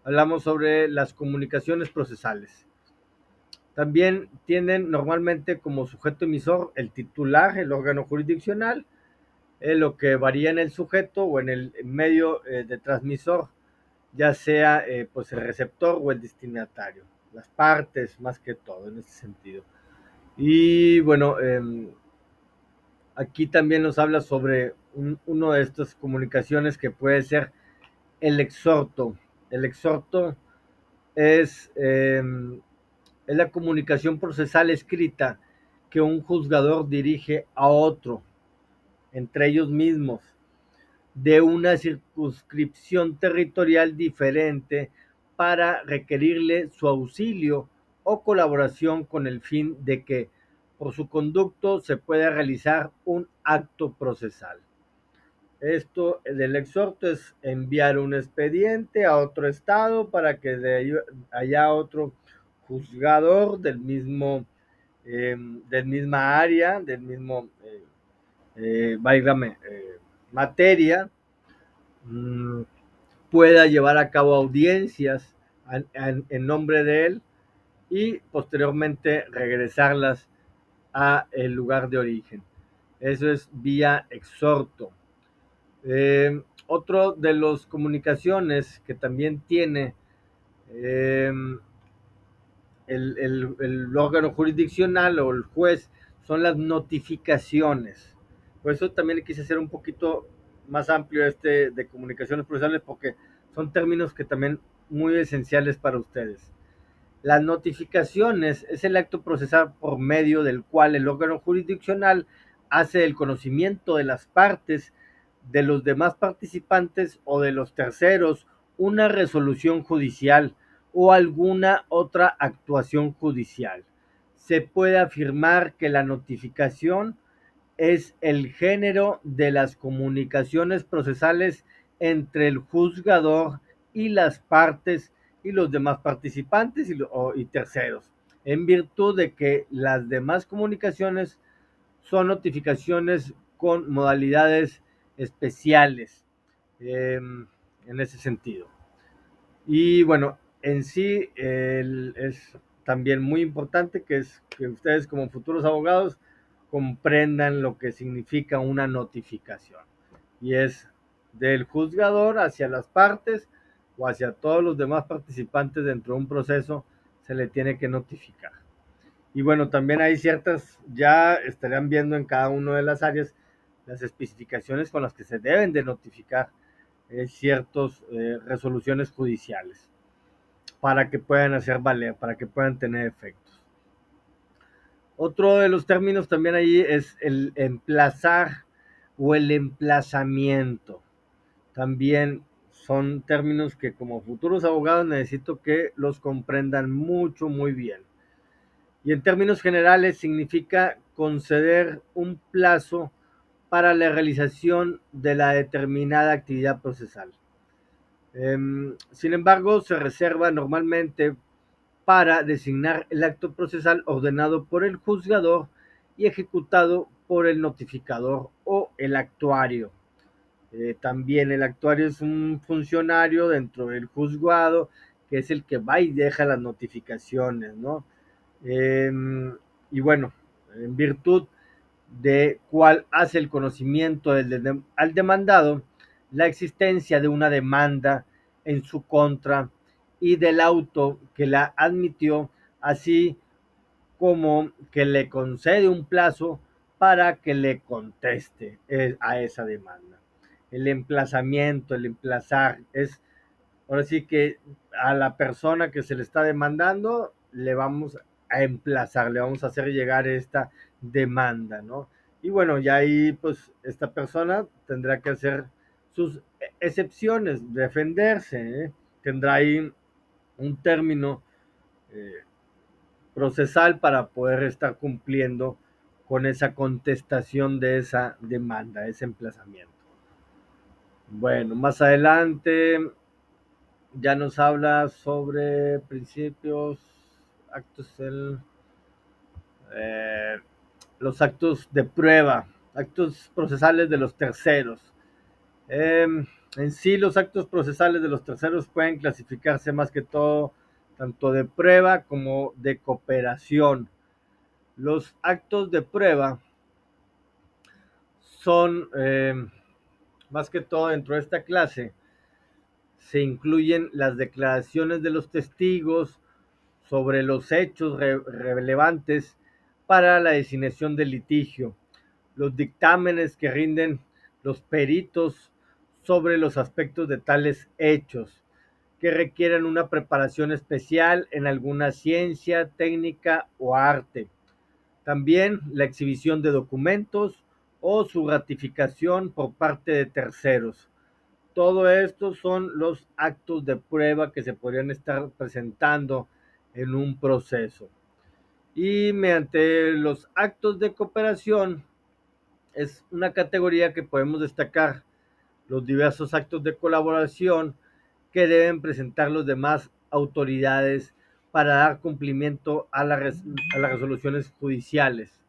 hablamos sobre las comunicaciones procesales. También tienen normalmente como sujeto emisor el titular, el órgano jurisdiccional, lo que varía en el sujeto o en el medio de transmisor, ya sea pues el receptor o el destinatario, las partes más que todo en ese sentido. Y bueno, aquí también nos habla sobre uno de estas comunicaciones que puede ser el exhorto. El exhorto es, eh, es la comunicación procesal escrita que un juzgador dirige a otro, entre ellos mismos, de una circunscripción territorial diferente, para requerirle su auxilio o colaboración con el fin de que por su conducto se pueda realizar un acto procesal. Esto del exhorto es enviar un expediente a otro estado para que de allá otro juzgador del misma área, del mismo, válgame, materia, mmm, pueda llevar a cabo audiencias en nombre de él y posteriormente regresarlas a el lugar de origen. Eso es vía exhorto. Otro de las comunicaciones que también tiene eh, el órgano jurisdiccional o el juez son las notificaciones. Por eso también quise hacer un poquito más amplio de comunicaciones procesales porque son términos que también muy esenciales para ustedes. Las notificaciones es el acto procesal por medio del cual el órgano jurisdiccional hace el conocimiento de las partes, de los demás participantes o de los terceros una resolución judicial o alguna otra actuación judicial. Se puede afirmar que la notificación es el género de las comunicaciones procesales entre el juzgador y las partes y los demás participantes y terceros, en virtud de que las demás comunicaciones son notificaciones con modalidades especiales en ese sentido. Y bueno, en sí es también muy importante que ustedes como futuros abogados comprendan lo que significa una notificación. Y es del juzgador hacia las partes o hacia todos los demás participantes dentro de un proceso, se le tiene que notificar. Y bueno, también hay ciertas, ya estarían viendo en cada una de las áreas las especificaciones con las que se deben de notificar ciertas resoluciones judiciales para que puedan hacer valer, para que puedan tener efectos. Otro de los términos también ahí es el emplazar o el emplazamiento. También son términos que como futuros abogados necesito que los comprendan mucho, muy bien. Y en términos generales significa conceder un plazo para la realización de la determinada actividad procesal. Sin embargo, se reserva normalmente para designar el acto procesal ordenado por el juzgador y ejecutado por el notificador o el actuario. También el actuario es un funcionario dentro del juzgado que es el que va y deja las notificaciones, ¿no? Eh, y bueno, en virtud de cuál hace el conocimiento al demandado la existencia de una demanda en su contra y del auto que la admitió, así como que le concede un plazo para que le conteste a esa demanda. El emplazamiento, el emplazar, es ahora sí que a la persona que se le está demandando le vamos a emplazar, le vamos a hacer llegar esta demanda, ¿no? Y bueno, ya ahí pues esta persona tendrá que hacer sus excepciones, defenderse, ¿eh? Tendrá ahí un término eh, procesal para poder estar cumpliendo con esa contestación de esa demanda, ese emplazamiento. Bueno, más adelante ya nos habla sobre principios, actos, eh, los actos de prueba, actos procesales de los terceros. Eh, en sí, los actos procesales de los terceros pueden clasificarse más que todo tanto de prueba como de cooperación. Los actos de prueba son, más que todo dentro de esta clase, se incluyen las declaraciones de los testigos sobre los hechos relevantes para la designación del litigio, los dictámenes que rinden los peritos sobre los aspectos de tales hechos, que requieren una preparación especial en alguna ciencia, técnica o arte. También la exhibición de documentos o su ratificación por parte de terceros. Todo esto son los actos de prueba que se podrían estar presentando en un proceso. Y mediante los actos de cooperación es una categoría que podemos destacar los diversos actos de colaboración que deben presentar los demás autoridades para dar cumplimiento a las resoluciones judiciales,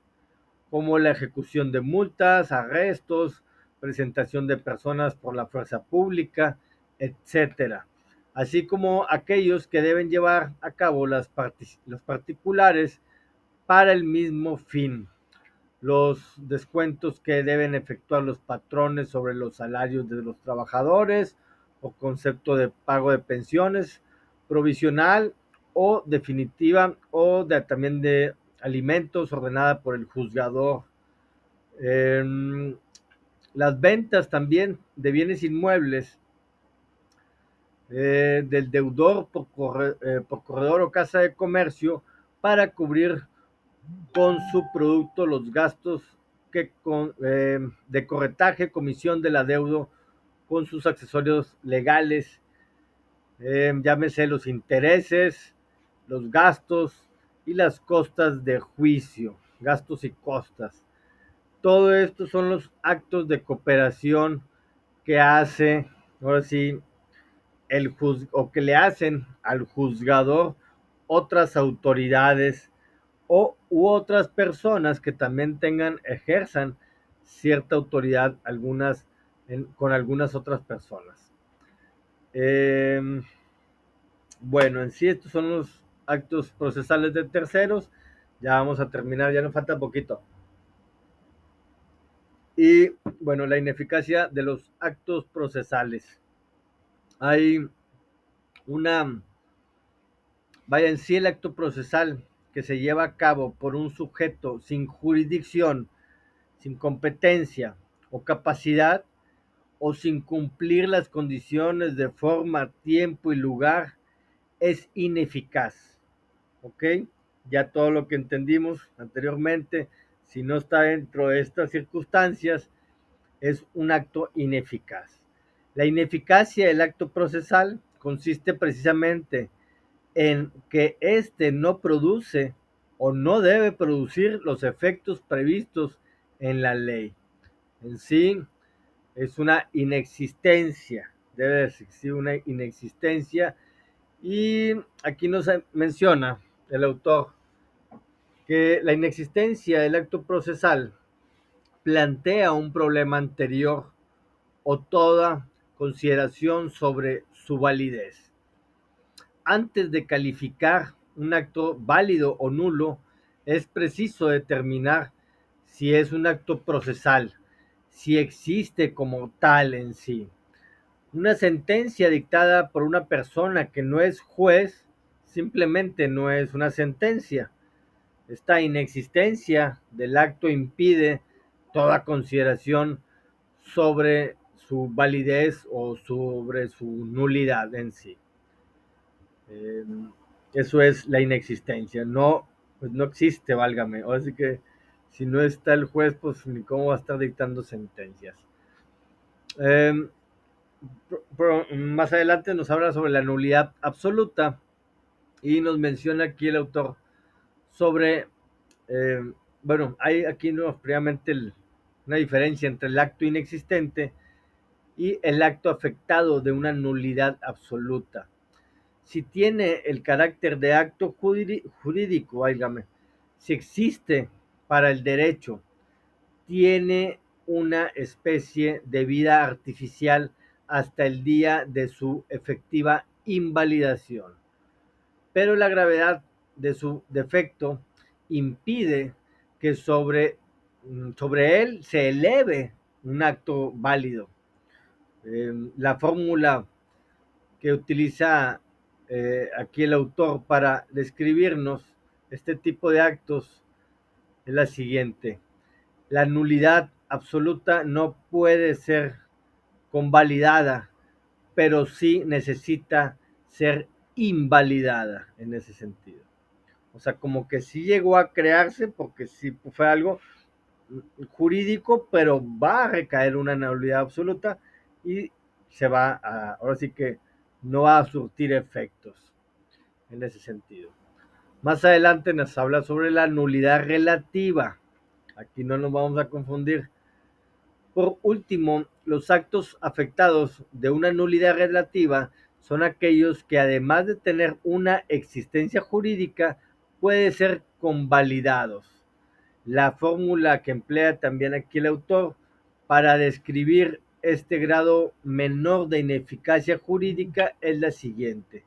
como la ejecución de multas, arrestos, presentación de personas por la fuerza pública, etcétera, así como aquellos que deben llevar a cabo los particulares para el mismo fin. Los descuentos que deben efectuar los patrones sobre los salarios de los trabajadores o concepto de pago de pensiones provisional o definitiva o también de alimentos ordenada por el juzgador. Eh, las ventas también de bienes inmuebles del deudor por corredor o casa de comercio para cubrir con su producto los gastos de corretaje, comisión del adeudo con sus accesorios legales, llámese los intereses, los gastos y las costas de juicio, gastos y costas. Todo esto son los actos de cooperación que hace, ahora sí, o que le hacen al juzgador otras autoridades u otras personas que también ejerzan cierta autoridad con algunas otras personas. Eh, bueno, en sí estos son los actos procesales de terceros. Ya vamos a terminar, ya nos falta poquito. Y bueno, la ineficacia de los actos procesales. Hay una, vaya, en sí el acto procesal que se lleva a cabo por un sujeto sin jurisdicción, sin competencia o capacidad, o sin cumplir las condiciones de forma, tiempo y lugar, es ineficaz. ¿Ok? Ya todo lo que entendimos anteriormente, si no está dentro de estas circunstancias, es un acto ineficaz. La ineficacia del acto procesal consiste precisamente en que éste no produce o no debe producir los efectos previstos en la ley. En sí, es una inexistencia, debe existir una inexistencia, y aquí nos menciona el autor que la inexistencia del acto procesal plantea un problema anterior o toda consideración sobre su validez. Antes de calificar un acto válido o nulo, es preciso determinar si es un acto procesal, si existe como tal en sí. Una sentencia dictada por una persona que no es juez simplemente no es una sentencia. Esta inexistencia del acto impide toda consideración sobre su validez o sobre su nulidad en sí. Eh, Eso es la inexistencia. No, pues no existe, válgame. Así que si no está el juez, pues ni cómo va a estar dictando sentencias. Eh, Más adelante nos habla sobre la nulidad absoluta y nos menciona aquí el autor sobre, eh, bueno, hay aquí previamente una diferencia entre el acto inexistente y el acto afectado de una nulidad absoluta. Si tiene el carácter de acto jurídico, válgame, si existe para el derecho, tiene una especie de vida artificial hasta el día de su efectiva invalidación. Pero la gravedad de su defecto impide que sobre él se eleve un acto válido. La fórmula que utiliza aquí el autor para describirnos este tipo de actos es la siguiente. La nulidad absoluta no puede ser convalidada, pero sí necesita ser invalidada en ese sentido. O sea, como que sí llegó a crearse porque sí fue algo jurídico, pero va a recaer una nulidad absoluta y ahora sí que no va a surtir efectos en ese sentido. Más adelante nos habla sobre la nulidad relativa. Aquí no nos vamos a confundir. Por último, los actos afectados de una nulidad relativa son aquellos que, además de tener una existencia jurídica, pueden ser convalidados. La fórmula que emplea también aquí el autor para describir este grado menor de ineficacia jurídica es la siguiente.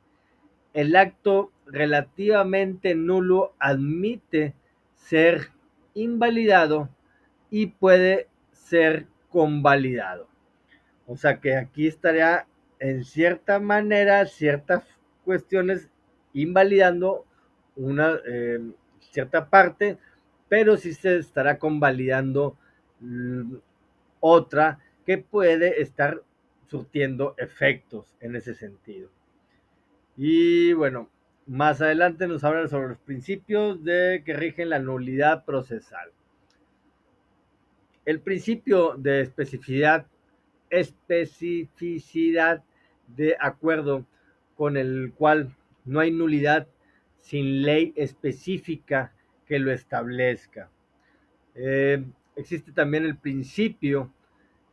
El acto relativamente nulo admite ser invalidado y puede ser convalidado. O sea que aquí estaría en cierta manera ciertas cuestiones invalidando una cierta parte, pero sí se estará convalidando otra que puede estar surtiendo efectos en ese sentido. Y bueno, más adelante nos hablan sobre los principios de que rigen la nulidad procesal. El principio de especificidad de acuerdo con el cual no hay nulidad sin ley específica que lo establezca. Existe también el principio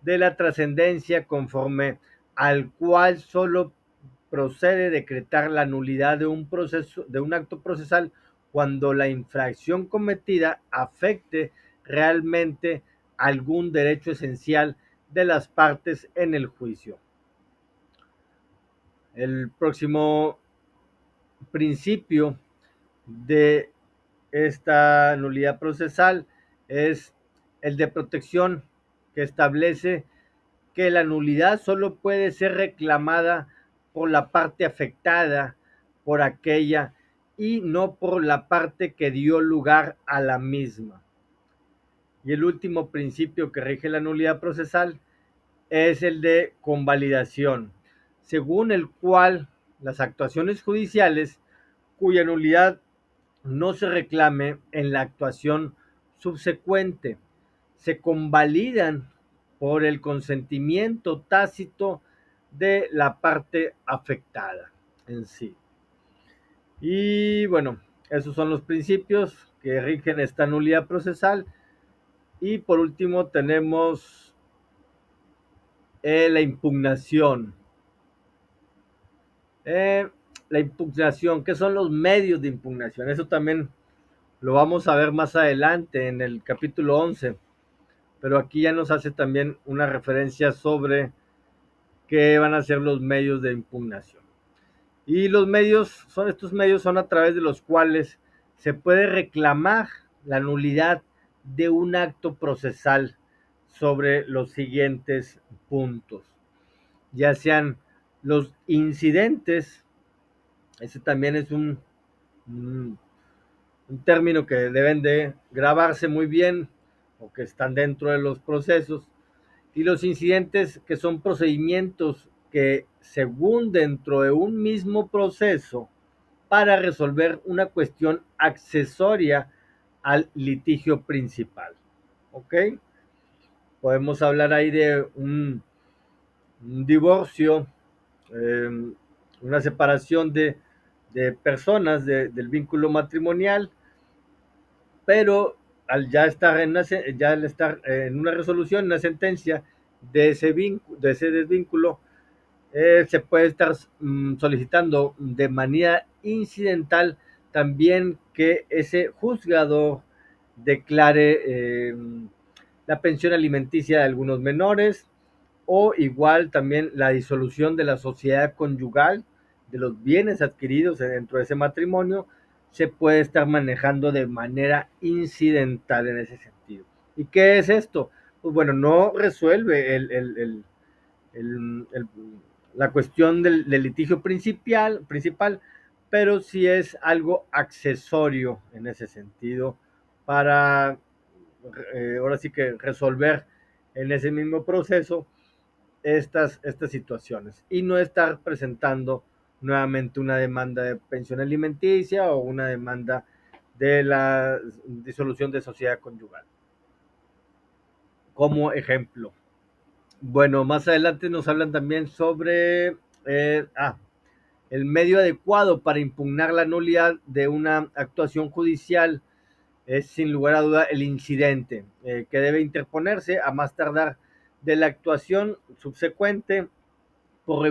de la trascendencia conforme al cual solo procede decretar la nulidad de un proceso, de un acto procesal cuando la infracción cometida afecte realmente algún derecho esencial de las partes en el juicio. El próximo principio de esta nulidad procesal es el de protección, que establece que la nulidad solo puede ser reclamada por la parte afectada por aquella y no por la parte que dio lugar a la misma. Y el último principio que rige la nulidad procesal es el de convalidación, según el cual las actuaciones judiciales cuya nulidad no se reclame en la actuación subsecuente se convalidan por el consentimiento tácito de la parte afectada en sí. Y bueno, esos son los principios que rigen esta nulidad procesal. Y por último tenemos la impugnación. Eh, la impugnación, ¿qué son los medios de impugnación? Eso también lo vamos a ver más adelante en el capítulo 11, pero aquí ya nos hace también una referencia sobre qué van a ser los medios de impugnación. Y los medios estos medios son a través de los cuales se puede reclamar la nulidad de un acto procesal sobre los siguientes puntos, ya sean los incidentes, ese también es un término que deben de grabarse muy bien o que están dentro de los procesos, y los incidentes, que son procedimientos que según dentro de un mismo proceso para resolver una cuestión accesoria al litigio principal. ¿Ok? Podemos hablar ahí de un divorcio, una separación de personas del vínculo matrimonial, pero al ya estar en una resolución, una sentencia de ese desvínculo, se puede estar solicitando de manera incidental también que ese juzgado declare la pensión alimenticia de algunos menores, o igual también la disolución de la sociedad conyugal, de los bienes adquiridos dentro de ese matrimonio, se puede estar manejando de manera incidental en ese sentido. ¿Y qué es esto? Pues bueno, no resuelve el, la cuestión del litigio principal, pero sí es algo accesorio en ese sentido para ahora sí que resolver en ese mismo proceso estas situaciones y no estar presentando nuevamente una demanda de pensión alimenticia o una demanda de la disolución de sociedad conyugal. Como ejemplo. Bueno, más adelante nos hablan también sobre el medio adecuado para impugnar la nulidad de una actuación judicial es sin lugar a duda el incidente, que debe interponerse a más tardar de la actuación subsecuente por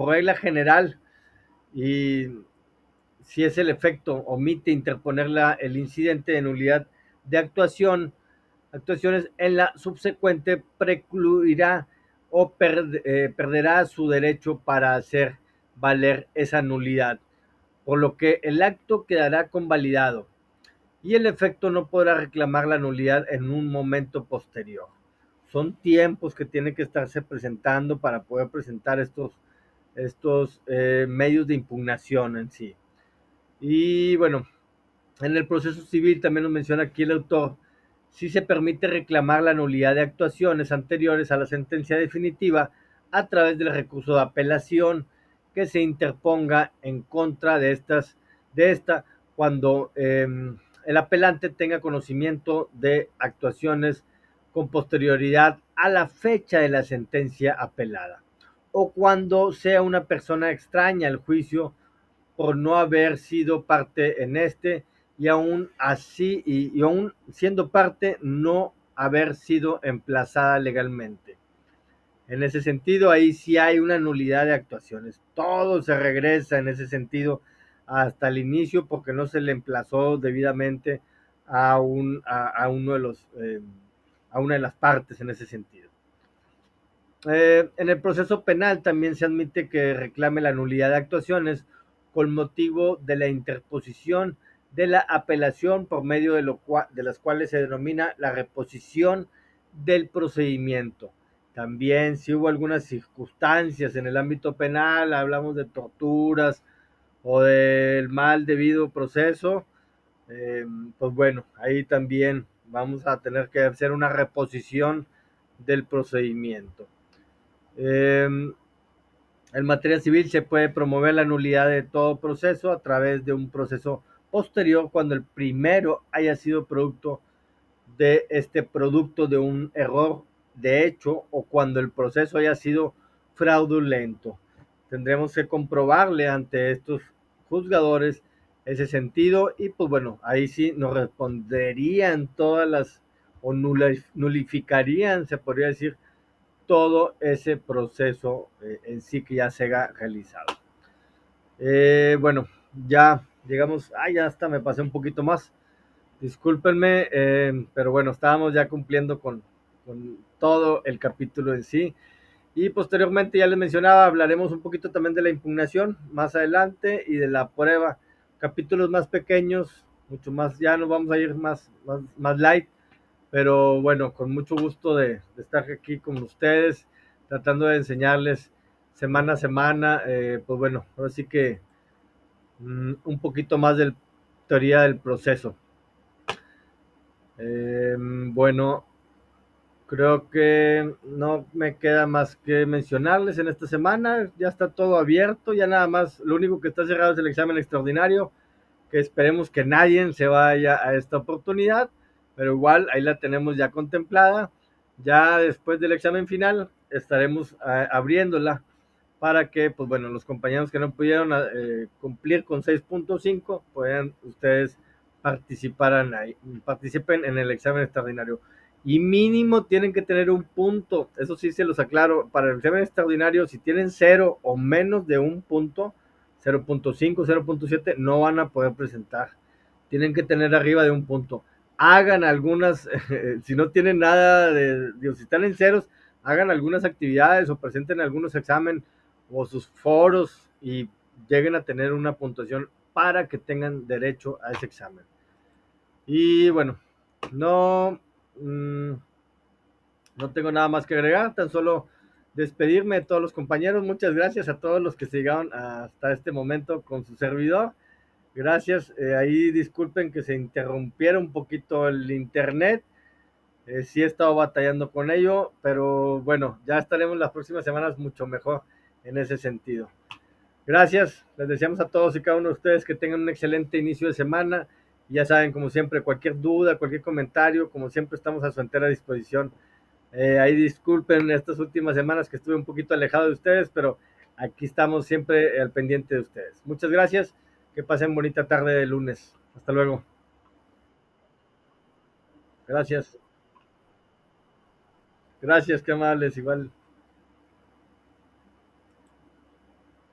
regla general, y si es el efecto omite interponer el incidente de nulidad de actuaciones en la subsecuente precluirá o perderá su derecho para hacer valer esa nulidad, por lo que el acto quedará convalidado y el efecto no podrá reclamar la nulidad en un momento posterior. Son tiempos que tiene que estarse presentando para poder presentar estos medios de impugnación en sí. Y bueno, en el proceso civil también nos menciona aquí el autor, si se permite reclamar la nulidad de actuaciones anteriores a la sentencia definitiva a través del recurso de apelación que se interponga en contra de esta cuando el apelante tenga conocimiento de actuaciones con posterioridad a la fecha de la sentencia apelada o cuando sea una persona extraña al juicio por no haber sido parte en este y aún así y aún siendo parte no haber sido emplazada legalmente. En ese sentido, ahí sí hay una nulidad de actuaciones. Todo se regresa en ese sentido hasta el inicio porque no se le emplazó debidamente a uno de los a una de las partes en ese sentido. En el proceso penal también se admite que reclame la nulidad de actuaciones con motivo de la interposición de la apelación por medio de las cuales se denomina la reposición del procedimiento. También si hubo algunas circunstancias en el ámbito penal, hablamos de torturas o del mal debido proceso, eh, pues bueno, ahí también vamos a tener que hacer una reposición del procedimiento. En materia civil se puede promover la nulidad de todo proceso a través de un proceso posterior cuando el primero haya sido producto de un error de hecho o cuando el proceso haya sido fraudulento. Tendremos que comprobarle ante estos juzgadores ese sentido y pues bueno, ahí sí nos responderían todas las o nulificarían, se podría decir, todo ese proceso en sí que ya se ha realizado. Bueno, ya llegamos, ya hasta me pasé un poquito más, discúlpenme, pero bueno, estábamos ya cumpliendo con todo el capítulo en sí. Y posteriormente, ya les mencionaba, hablaremos un poquito también de la impugnación más adelante y de la prueba. Capítulos más pequeños, mucho más, ya nos vamos a ir más light, pero bueno, con mucho gusto de estar aquí con ustedes, tratando de enseñarles semana a semana, pues bueno, ahora sí que un poquito más de teoría del proceso. Bueno, creo que no me queda más que mencionarles en esta semana, ya está todo abierto, ya nada más, lo único que está cerrado es el examen extraordinario, que esperemos que nadie se vaya a esta oportunidad, pero igual ahí la tenemos ya contemplada. Ya después del examen final estaremos abriéndola para que, pues bueno, los compañeros que no pudieron cumplir con 6.5 puedan ustedes participen en el examen extraordinario. Y mínimo tienen que tener un punto, eso sí se los aclaro, para el examen extraordinario, si tienen 0 o menos de un punto, 0.5, 0.7, no van a poder presentar. Tienen que tener arriba de un punto. Hagan algunas, si no tienen nada si están en ceros, hagan algunas actividades o presenten algunos exámenes o sus foros y lleguen a tener una puntuación para que tengan derecho a ese examen. Y bueno, no, no tengo nada más que agregar, tan solo despedirme de todos los compañeros. Muchas gracias a todos los que se llegaron hasta este momento con su servidor. Gracias. Ahí disculpen que se interrumpiera un poquito el internet. Sí he estado batallando con ello, pero bueno, ya estaremos las próximas semanas mucho mejor en ese sentido. Gracias. Les deseamos a todos y cada uno de ustedes que tengan un excelente inicio de semana. Y ya saben, como siempre, cualquier duda, cualquier comentario, como siempre, estamos a su entera disposición. Ahí disculpen estas últimas semanas que estuve un poquito alejado de ustedes, pero aquí estamos siempre al pendiente de ustedes. Muchas gracias, que pasen bonita tarde de lunes. Hasta luego. Gracias. Gracias, qué amables, igual.